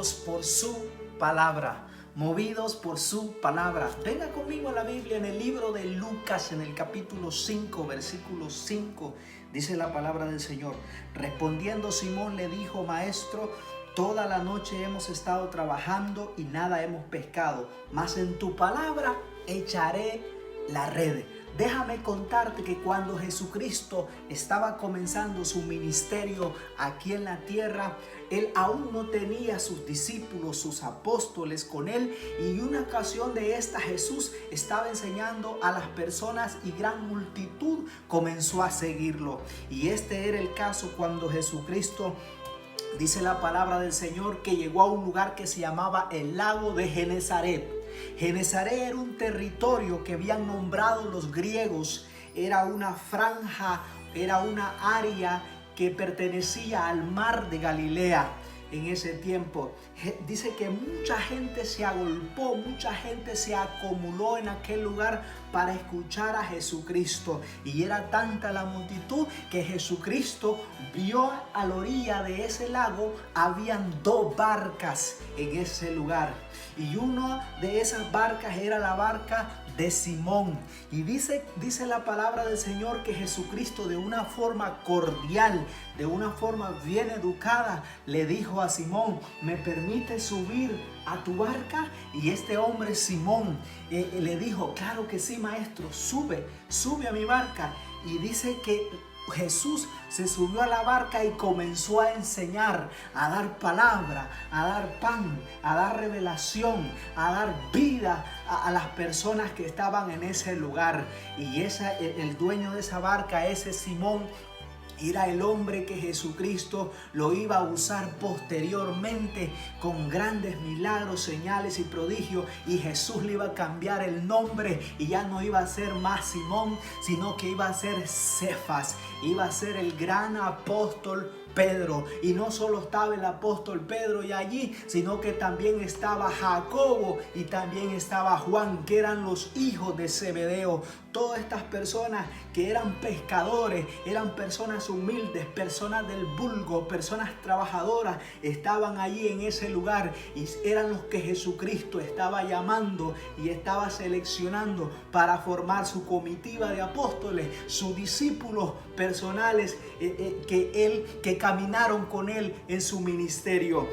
movidos por su palabra. Movidos por su palabra. Venga conmigo a la Biblia en el libro de Lucas, en el capítulo 5, versículo 5. Dice la palabra del Señor: respondiendo Simón le dijo: Maestro, toda la noche hemos estado trabajando y nada hemos pescado, mas en tu palabra echaré la red. Déjame contarte que cuando Jesucristo estaba comenzando su ministerio aquí en la tierra, Él aún no tenía sus discípulos, sus apóstoles con Él, y una ocasión de esta Jesús estaba enseñando a las personas y gran multitud comenzó a seguirlo. Y este era el caso cuando Jesucristo, dice la palabra del Señor, que llegó a un lugar que se llamaba el lago de Genesaret. Genesaret era un territorio que habían nombrado los griegos, era una franja, era una área que pertenecía al mar de Galilea en ese tiempo. Dice que mucha gente se agolpó, mucha gente se acumuló en aquel lugar para escuchar a Jesucristo. Y era tanta la multitud que Jesucristo vio a la orilla de ese lago, habían dos barcas en ese lugar. Y una de esas barcas era la barca de Simón. Y dice la palabra del Señor que Jesucristo, de una forma cordial, de una forma bien educada, le dijo a Simón: ¿me permites subir a tu barca? Y este hombre Simón le dijo: claro que sí, maestro, sube a mi barca. Y dice que Jesús se subió a la barca y comenzó a enseñar, a dar palabra, a dar pan, a dar revelación, a dar vida a las personas que estaban en ese lugar. Y el dueño de esa barca, ese Simón, era el hombre que Jesucristo lo iba a usar posteriormente con grandes milagros, señales y prodigios. Y Jesús le iba a cambiar el nombre y ya no iba a ser más Simón, sino que iba a ser Cefas. Iba a ser el gran apóstol Pedro. Y no solo estaba el apóstol Pedro y allí, sino que también estaba Jacobo y también estaba Juan, que eran los hijos de Zebedeo. Todas estas personas que eran pescadores, eran personas humildes, personas del vulgo, personas trabajadoras, estaban allí en ese lugar y eran los que Jesucristo estaba llamando y estaba seleccionando para formar su comitiva de apóstoles, sus discípulos personales que caminaron con él en su ministerio.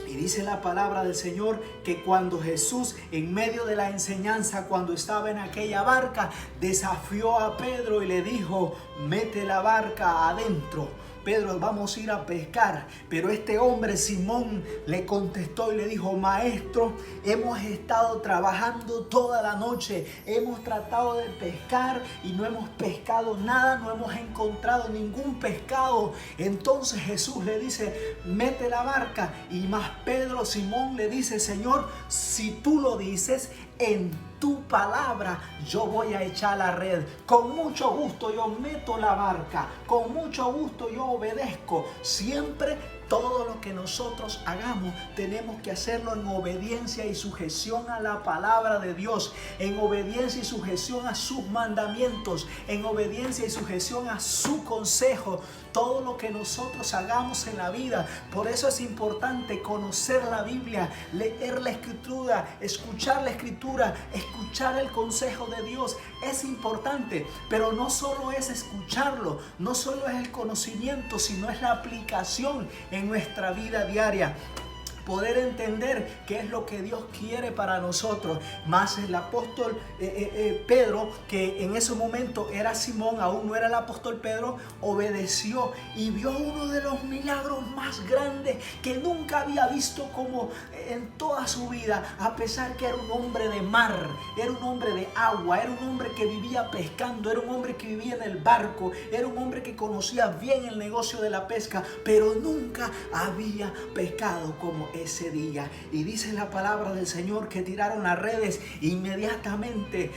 Y dice la palabra del Señor que cuando Jesús, en medio de la enseñanza, cuando estaba en aquella barca, desafió a Pedro y le dijo: mete la barca adentro, Pedro, vamos a ir a pescar. Pero este hombre Simón le contestó y le dijo: maestro, hemos estado trabajando toda la noche, hemos tratado de pescar y no hemos pescado nada, no hemos encontrado ningún pescado. Entonces Jesús le dice: mete la barca. Y más Pedro, Simón, le dice: Señor, si tú lo dices, en tu palabra yo voy a echar la red. Con mucho gusto yo meto la barca, con mucho gusto yo obedezco. Siempre todo lo que nosotros hagamos tenemos que hacerlo en obediencia y sujeción a la palabra de Dios, en obediencia y sujeción a sus mandamientos, en obediencia y sujeción a su consejo. Todo lo que nosotros hagamos en la vida. Por eso es importante conocer la Biblia, leer la Escritura, escuchar la Escritura, escuchar el consejo de Dios. Es importante, pero no solo es escucharlo, no solo es el conocimiento, sino es la aplicación en nuestra vida diaria. Poder entender qué es lo que Dios quiere para nosotros. Más el apóstol Pedro, que en ese momento era Simón, aún no era el apóstol Pedro, obedeció y vio uno de los milagros más grandes que nunca había visto como en toda su vida. A pesar que era un hombre de mar, era un hombre de agua, era un hombre que vivía pescando, era un hombre que vivía en el barco, era un hombre que conocía bien el negocio de la pesca, pero nunca había pescado como ese día. Y dice la palabra del Señor que tiraron las redes, inmediatamente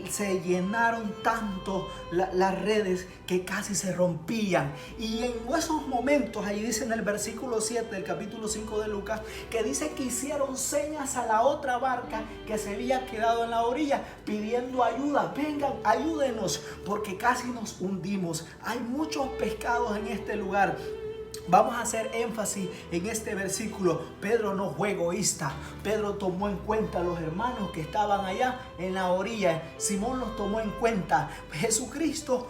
se llenaron tanto las redes que casi se rompían. Y en esos momentos, ahí dice en el versículo 7 del capítulo 5 de Lucas, que dice que hicieron señas a la otra barca que se había quedado en la orilla, pidiendo ayuda: vengan, ayúdenos, porque casi nos hundimos. Hay muchos pescados en este lugar. Vamos a hacer énfasis en este versículo. Pedro no fue egoísta. Pedro tomó en cuenta a los hermanos que estaban allá en la orilla. Simón los tomó en cuenta. Jesucristo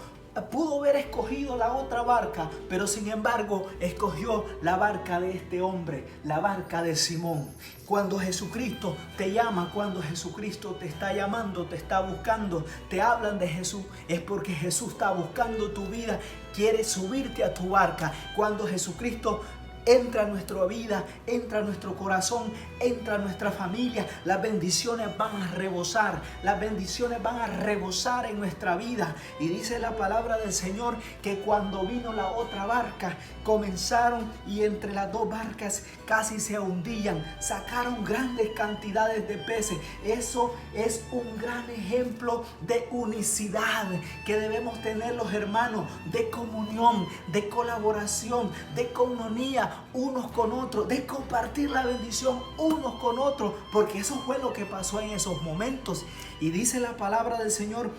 pudo haber escogido la otra barca, pero sin embargo escogió la barca de este hombre, la barca de Simón. Cuando Jesucristo te llama, cuando Jesucristo te está llamando, te está buscando, te hablan de Jesús, es porque Jesús está buscando tu vida, quiere subirte a tu barca. Cuando Jesucristo entra a nuestra vida, entra a nuestro corazón, entra a nuestra familia, las bendiciones van a rebosar, las bendiciones van a rebosar en nuestra vida. Y dice la palabra del Señor que cuando vino la otra barca, comenzaron y entre las dos barcas casi se hundían, sacaron grandes cantidades de peces. Eso es un gran ejemplo de unicidad que debemos tener los hermanos, de comunión, de colaboración, de coinonía unos con otros, de compartir la bendición unos con otros, porque eso fue lo que pasó en esos momentos. Y dice la palabra del Señor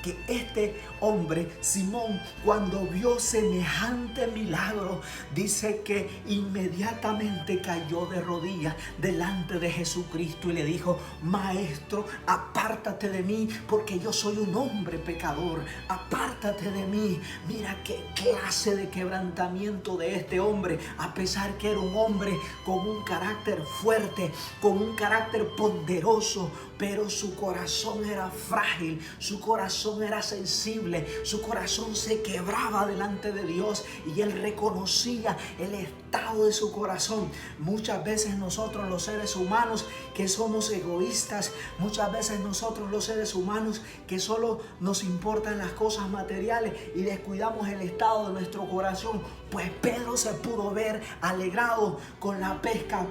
que este hombre, Simón, cuando vio semejante milagro, dice que inmediatamente cayó de rodillas delante de Jesucristo y le dijo: Maestro, apártate de mí, porque yo soy un hombre pecador, apártate de mí. Mira qué clase de quebrantamiento de este hombre, a pesar que era un hombre con un carácter fuerte, con un carácter poderoso, pero su corazón era frágil, su corazón era sensible, su corazón se quebraba delante de Dios y él reconocía el estado de su corazón. Muchas veces nosotros los seres humanos que somos egoístas, muchas veces nosotros los seres humanos que solo nos importan las cosas materiales y descuidamos el estado de nuestro corazón. Pues Pedro se pudo ver alegrado con la pesca.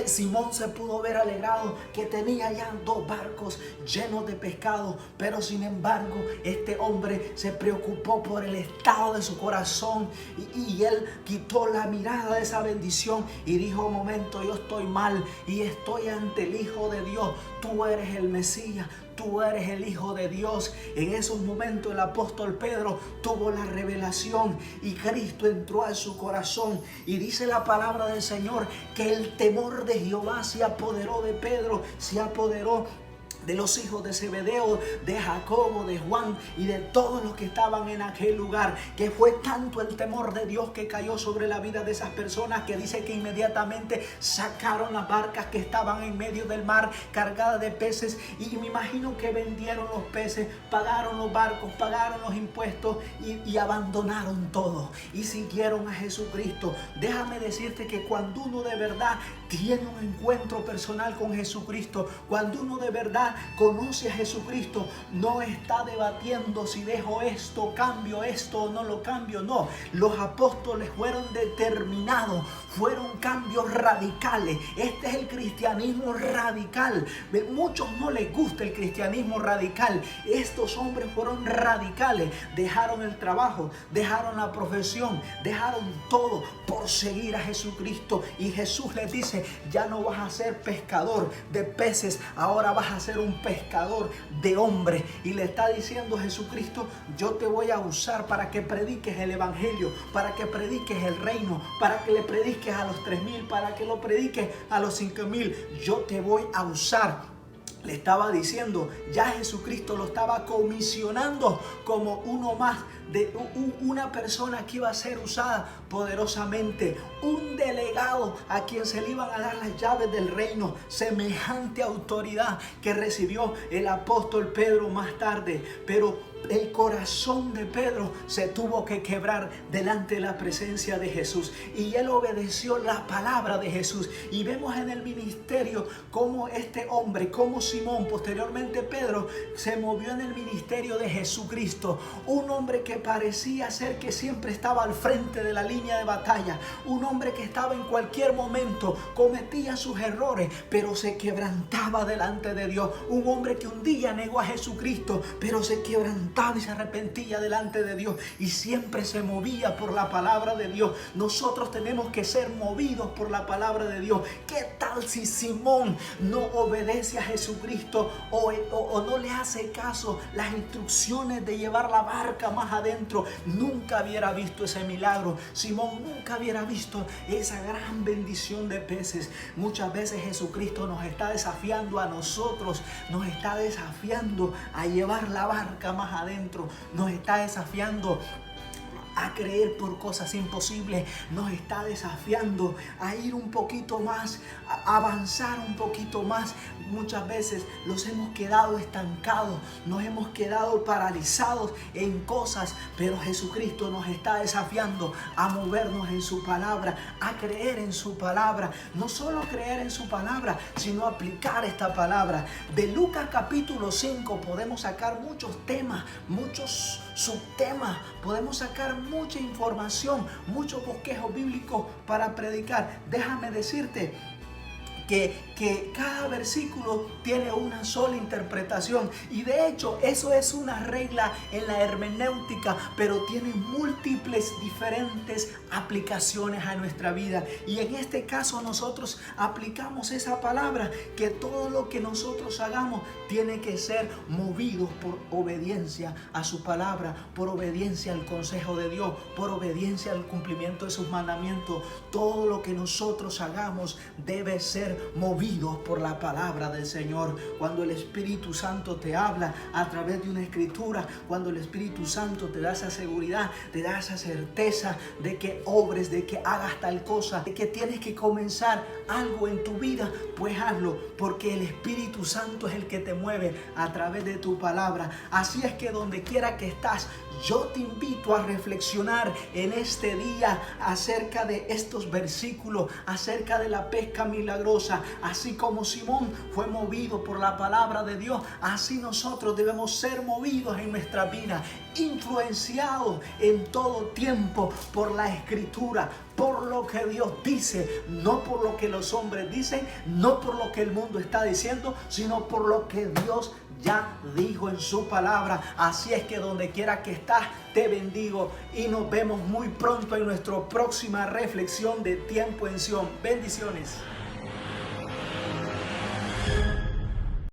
Simón se pudo ver alegrado que tenía ya 2 barcos llenos de pescado. Pero sin embargo, este hombre se preocupó por el estado de su corazón. Y él quitó la mirada de esa bendición y dijo: un momento, yo estoy mal y estoy ante el Hijo de Dios. Tú eres el Mesías. Tú eres el Hijo de Dios. En esos momentos el apóstol Pedro tuvo la revelación y Cristo entró a su corazón. Y dice la palabra del Señor que el temor de Jehová se apoderó de Pedro, se apoderó de los hijos de Zebedeo, de Jacobo, de Juan y de todos los que estaban en aquel lugar, que fue tanto el temor de Dios que cayó sobre la vida de esas personas, que dice que inmediatamente sacaron las barcas que estaban en medio del mar cargadas de peces, y me imagino que vendieron los peces, pagaron los barcos, pagaron los impuestos y abandonaron todo y siguieron a Jesucristo. Déjame decirte que cuando uno de verdad tiene un encuentro personal con Jesucristo, cuando uno de verdad conoce a Jesucristo, no está debatiendo si dejo esto, cambio esto o no lo cambio. No, los apóstoles fueron determinados, fueron cambios radicales. Este es el cristianismo radical. A muchos no les gusta el cristianismo radical. Estos hombres fueron radicales, dejaron el trabajo, dejaron la profesión, dejaron todo por seguir a Jesucristo. Y Jesús les dice: ya no vas a ser pescador de peces, ahora vas a ser un pescador de hombres. Y le está diciendo Jesucristo: yo te voy a usar para que prediques el evangelio, para que prediques el reino, para que le prediques a los 3,000, para que lo prediques a los 5,000. Yo te voy a usar. Le estaba diciendo, ya Jesucristo lo estaba comisionando como uno más, de una persona que iba a ser usada poderosamente, un delegado a quien se le iban a dar las llaves del reino, semejante autoridad que recibió el apóstol Pedro más tarde. Pero el corazón de Pedro se tuvo que quebrar delante de la presencia de Jesús y él obedeció la palabra de Jesús. Y vemos en el ministerio cómo este hombre, como Simón, posteriormente Pedro, se movió en el ministerio de Jesucristo. Un hombre que parecía ser que siempre estaba al frente de la línea de batalla, un hombre que estaba en cualquier momento, cometía sus errores, pero se quebrantaba delante de Dios. Un hombre que un día negó a Jesucristo, pero se quebrantaba quebrantaba y se arrepentía delante de Dios y siempre se movía por la palabra de Dios. Nosotros tenemos que ser movidos por la palabra de Dios. ¿Qué tal si Simón no obedece a Jesucristo o no le hace caso las instrucciones de llevar la barca más adentro? Nunca hubiera visto ese milagro. Simón nunca hubiera visto esa gran bendición de peces. Muchas veces Jesucristo nos está desafiando a nosotros, nos está desafiando a llevar la barca más adentro, nos está desafiando a creer por cosas imposibles, nos está desafiando a ir un poquito más, a avanzar un poquito más. Muchas veces nos hemos quedado estancados, nos hemos quedado paralizados en cosas, pero Jesucristo nos está desafiando a movernos en su palabra, a creer en su palabra. No solo creer en su palabra, sino aplicar esta palabra. De Lucas capítulo 5 podemos sacar muchos temas, muchos subtemas, podemos sacar mucha información, muchos bosquejos bíblicos para predicar. Déjame decirte que cada versículo tiene una sola interpretación, y de hecho eso es una regla en la hermenéutica, pero tiene múltiples diferentes aplicaciones a nuestra vida. Y en este caso nosotros aplicamos esa palabra, que todo lo que nosotros hagamos tiene que ser movidos por obediencia a su palabra, por obediencia al consejo de Dios, por obediencia al cumplimiento de sus mandamientos. Todo lo que nosotros hagamos debe ser movidos por la palabra del Señor. Cuando el Espíritu Santo te habla a través de una escritura, cuando el Espíritu Santo te da esa seguridad, te da esa certeza de que obres, de que hagas tal cosa, de que tienes que comenzar algo en tu vida, pues hazlo, porque el Espíritu Santo es el que te mueve a través de tu palabra. Así es que donde quiera que estás, yo te invito a reflexionar en este día acerca de estos versículos, acerca de la pesca milagrosa. Así como Simón fue movido por la palabra de Dios, así nosotros debemos ser movidos en nuestra vida, influenciados en todo tiempo por la Escritura, por lo que Dios dice, no por lo que los hombres dicen, no por lo que el mundo está diciendo, sino por lo que Dios ya dijo en su palabra. Así es que donde quiera que estás, te bendigo y nos vemos muy pronto en nuestra próxima reflexión de Tiempo en Sion. Bendiciones.